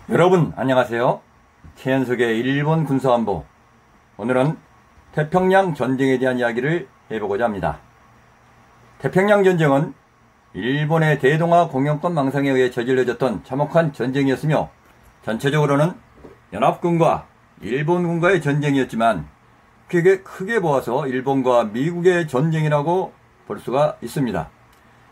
여러분 안녕하세요. 최연석의 일본 군사안보. 오늘은 태평양 전쟁에 대한 이야기를 해보고자 합니다. 태평양 전쟁은 일본의 대동아 공영권 망상에 의해 저질러졌던 참혹한 전쟁이었으며, 전체적으로는 연합군과 일본군과의 전쟁이었지만 크게 보아서 일본과 미국의 전쟁이라고 볼 수가 있습니다.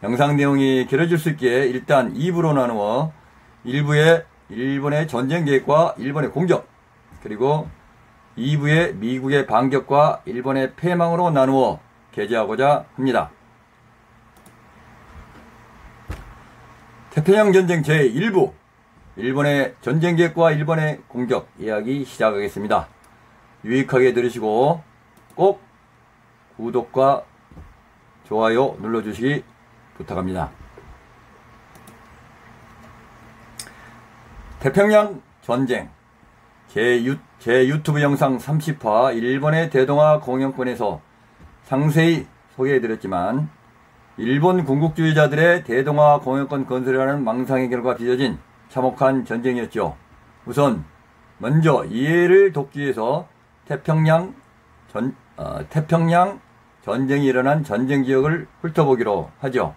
영상 내용이 길어질 수 있기에 일단 2부로 나누어 1부에 일본의 전쟁 계획과 일본의 공격, 그리고 2부에 미국의 반격과 일본의 패망으로 나누어 게재하고자 합니다. 태평양 전쟁 제1부, 일본의 전쟁 계획과 일본의 공격 이야기 시작하겠습니다. 유익하게 들으시고 꼭 구독과 좋아요 눌러주시기 부탁합니다. 태평양 전쟁 제 유튜브 영상 30화 일본의 대동아 공영권에서 상세히 소개해드렸지만, 일본 군국주의자들의 대동아 공영권 건설이라는 망상의 결과 빚어진 참혹한 전쟁이었죠. 우선 먼저 이해를 돕기 위해서 태평양 전쟁이 일어난 전쟁 지역을 훑어보기로 하죠.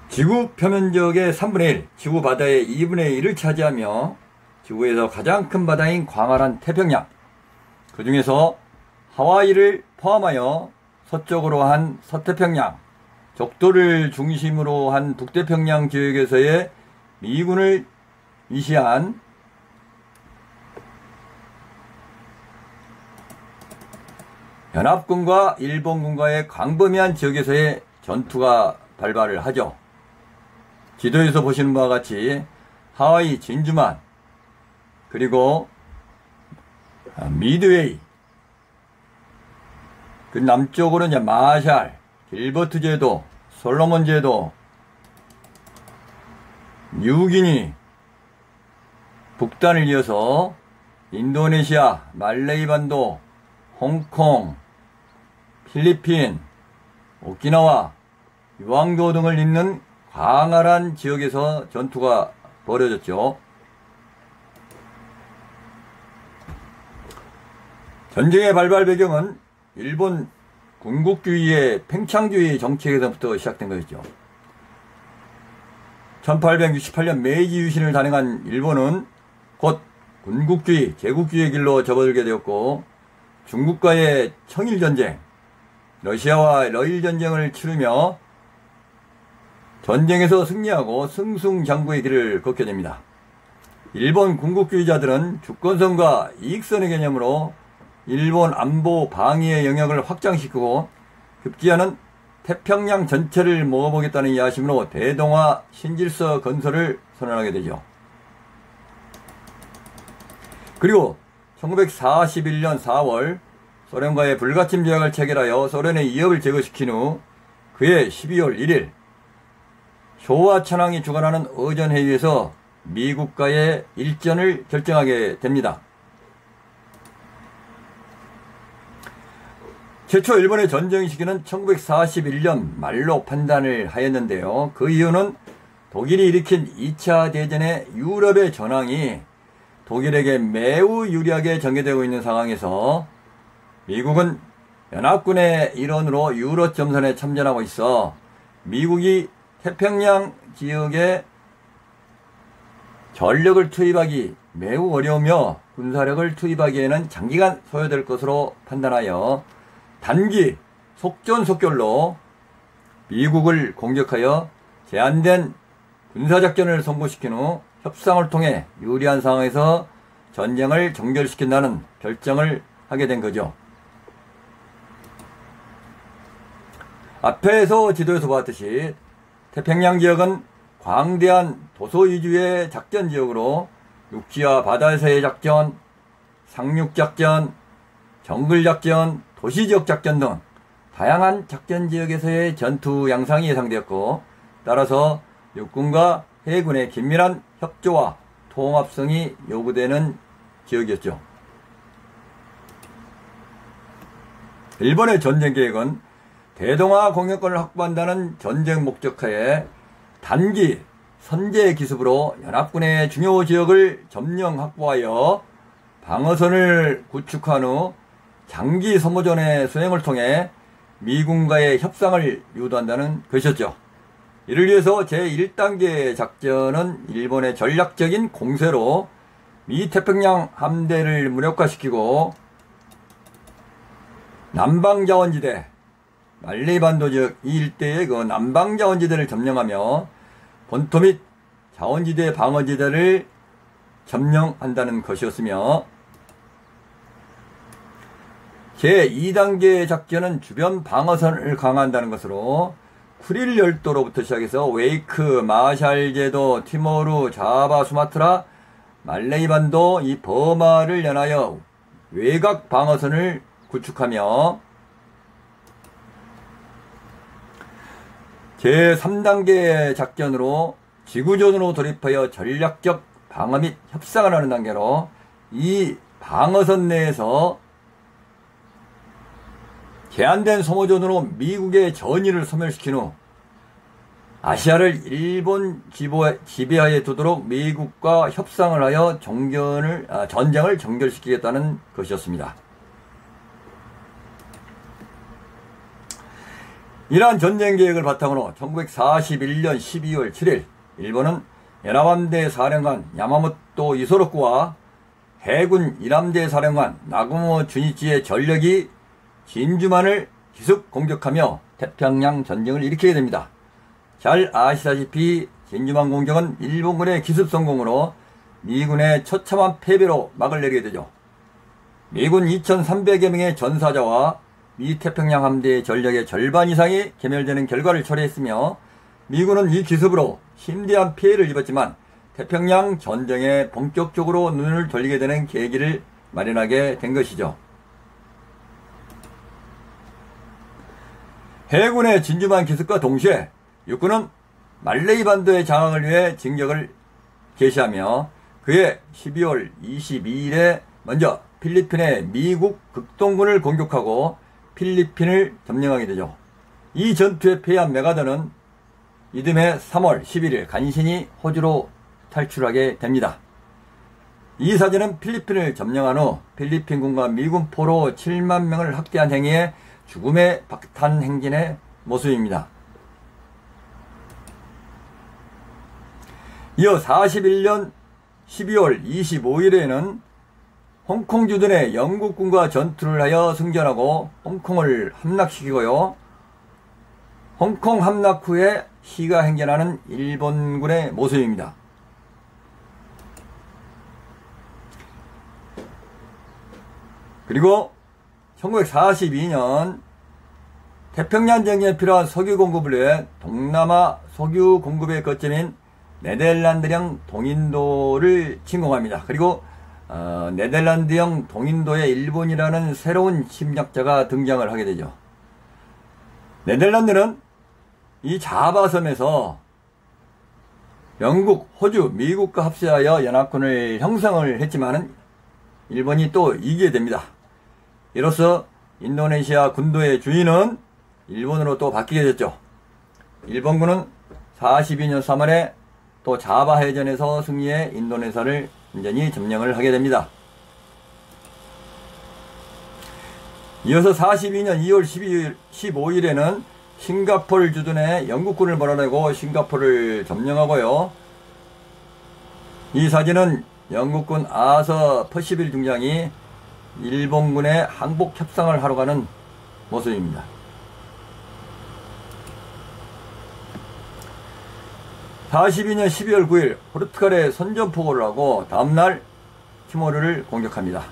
지구 표면적의 3분의 1, 지구 바다의 2분의 1을 차지하며 지구에서 가장 큰 바다인 광활한 태평양, 그 중에서 하와이를 포함하여 서쪽으로 한 서태평양, 적도를 중심으로 한 북태평양 지역에서의 미군을 위시한 연합군과 일본군과의 광범위한 지역에서의 전투가 발발을 하죠. 지도에서 보시는 바와 같이 하와이 진주만, 그리고 미드웨이, 그 남쪽으로 이제 마샬, 길버트 제도, 솔로몬 제도, 뉴기니, 북단을 이어서 인도네시아, 말레이 반도, 홍콩, 필리핀, 오키나와, 유황도 등을 잇는 광활한 지역에서 전투가 벌어졌죠. 전쟁의 발발 배경은 일본 군국주의의 팽창주의 정책에서부터 시작된 것이죠. 1868년 메이지 유신을 단행한 일본은 곧 군국주의, 제국주의의 길로 접어들게 되었고, 중국과의 청일전쟁, 러시아와 러일전쟁을 치르며 전쟁에서 승리하고 승승장구의 길을 걷게 됩니다. 일본 군국주의자들은 주권선과 이익선의 개념으로 일본 안보 방위의 영역을 확장시키고 급기야는 태평양 전체를 먹어보겠다는 야심으로 대동아 신질서 건설을 선언하게 되죠. 그리고 1941년 4월 소련과의 불가침 조약을 체결하여 소련의 위협을 제거시킨 후 그해 12월 1일 쇼와 천황이 주관하는 의전회의에서 미국과의 일전을 결정하게 됩니다. 최초 일본의 전쟁 시기는 1941년 말로 판단을 하였는데요. 그 이유는 독일이 일으킨 2차 대전의 유럽의 전황이 독일에게 매우 유리하게 전개되고 있는 상황에서 미국은 연합군의 일원으로 유럽 점선에 참전하고 있어 미국이 태평양 지역에 전력을 투입하기 매우 어려우며 군사력을 투입하기에는 장기간 소요될 것으로 판단하여 단기 속전속결로 미국을 공격하여 제한된 군사작전을 성공시킨 후 협상을 통해 유리한 상황에서 전쟁을 종결시킨다는 결정을 하게 된 거죠. 앞에서 지도에서 보았듯이 태평양 지역은 광대한 도서 위주의 작전 지역으로 육지와 바다에서의 작전, 상륙작전, 정글작전, 도시지역 작전 등 다양한 작전 지역에서의 전투 양상이 예상되었고, 따라서 육군과 해군의 긴밀한 협조와 통합성이 요구되는 지역이었죠. 일본의 전쟁 계획은 대동아 공영권을 확보한다는 전쟁 목적하에 단기 선제 기습으로 연합군의 중요 지역을 점령 확보하여 방어선을 구축한 후 장기 소모전의 수행을 통해 미군과의 협상을 유도한다는 것이었죠. 이를 위해서 제1단계 작전은 일본의 전략적인 공세로 미 태평양 함대를 무력화시키고 남방자원지대, 말레이반도 지역 이 일대의 그 남방자원지대를 점령하며 본토 및 자원지대 방어지대를 점령한다는 것이었으며, 제2단계 작전은 주변 방어선을 강화한다는 것으로 쿠릴 열도로부터 시작해서 웨이크, 마샬 제도, 티모르, 자바, 수마트라, 말레이반도 이 버마를 연하여 외곽 방어선을 구축하며, 제3단계 작전으로 지구전으로 돌입하여 전략적 방어 및 협상을 하는 단계로 이 방어선 내에서 제한된 소모전으로 미국의 전의를 소멸시킨 후 아시아를 일본 지배하에 두도록 미국과 협상을 하여 전쟁을 정결시키겠다는 것이었습니다. 이러한 전쟁 계획을 바탕으로 1941년 12월 7일 일본은 연합함대 사령관 야마모토 이소로쿠와 해군 1함대 사령관 나고모 주니치의 전력이 진주만을 기습 공격하며 태평양 전쟁을 일으키게 됩니다. 잘 아시다시피 진주만 공격은 일본군의 기습 성공으로 미군의 처참한 패배로 막을 내리게 되죠. 미군 2,300여 명의 전사자와 미 태평양 함대의 전력의 절반 이상이 괴멸되는 결과를 초래했으며, 미군은 이 기습으로 심대한 피해를 입었지만 태평양 전쟁에 본격적으로 눈을 돌리게 되는 계기를 마련하게 된 것이죠. 해군의 진주만 기습과 동시에 육군은 말레이반도의 장악을 위해 진격을 개시하며 그해 12월 22일에 먼저 필리핀의 미국 극동군을 공격하고 필리핀을 점령하게 되죠. 이 전투에 패한 메가더는 이듬해 3월 11일 간신히 호주로 탈출하게 됩니다. 이 사진은 필리핀을 점령한 후 필리핀군과 미군포로 7만 명을 학대한 행위에 죽음의 박탄 행진의 모습입니다. 이어 41년 12월 25일에는 홍콩 주둔의 영국군과 전투를 하여 승전하고 홍콩을 함락시키고요. 홍콩 함락 후에 시가 행진하는 일본군의 모습입니다. 그리고 1942년 태평양 전쟁에 필요한 석유 공급을 위해 동남아 석유 공급의 거점인 네덜란드령 동인도를 침공합니다. 그리고 네덜란드형 동인도에 일본이라는 새로운 침략자가 등장을 하게 되죠. 네덜란드는 이 자바섬에서 영국, 호주, 미국과 합세하여 연합군을 형성을 했지만 일본이 또 이기게 됩니다. 이로써 인도네시아 군도의 주인은 일본으로 또 바뀌게 됐죠. 일본군은 42년 3월에 또 자바 해전에서 승리해 인도네시아를 완전히 점령을 하게 됩니다. 이어서 42년 2월 15일에는 싱가포르 주둔의 영국군을 몰아내고 싱가포르를 점령하고요. 이 사진은 영국군 아서 퍼시빌 중장이 일본군의 항복 협상을 하러 가는 모습입니다. 42년 12월 9일 포르투갈에 선전포고를 하고 다음날 티모르를 공격합니다.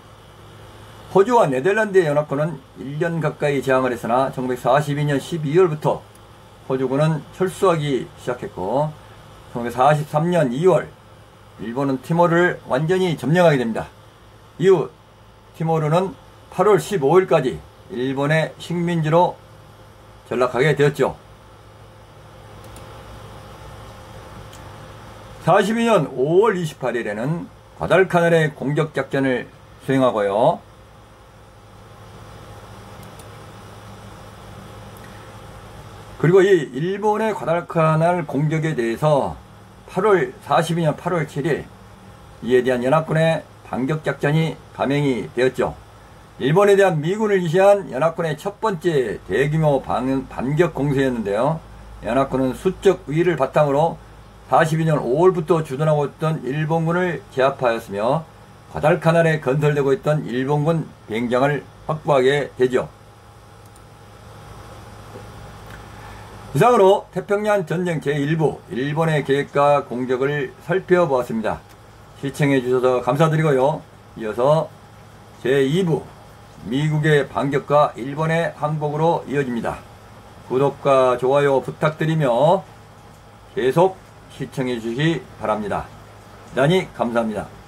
호주와 네덜란드의 연합군은 1년 가까이 제항을 했으나 1942년 12월부터 호주군은 철수하기 시작했고 1943년 2월 일본은 티모르를 완전히 점령하게 됩니다. 이후 티모르는 8월 15일까지 일본의 식민지로 전락하게 되었죠. 42년 5월 28일에는 과달카날의 공격작전을 수행하고요. 그리고 이 일본의 과달카날 공격에 대해서 42년 8월 7일 이에 대한 연합군의 반격작전이 감행이 되었죠. 일본에 대한 미군을 지시한 연합군의 첫 번째 대규모 반격 공세였는데요. 연합군은 수적 우위를 바탕으로 42년 5월부터 주둔하고 있던 일본군을 제압하였으며 과달카날에 건설되고 있던 일본군 비행장을 확보하게 되죠. 이상으로 태평양 전쟁 제1부 일본의 계획과 공격을 살펴보았습니다. 시청해 주셔서 감사드리고요. 이어서 제2부 미국의 반격과 일본의 항복으로 이어집니다. 구독과 좋아요 부탁드리며 계속 시청해 주시기 바랍니다. 대단히 감사합니다.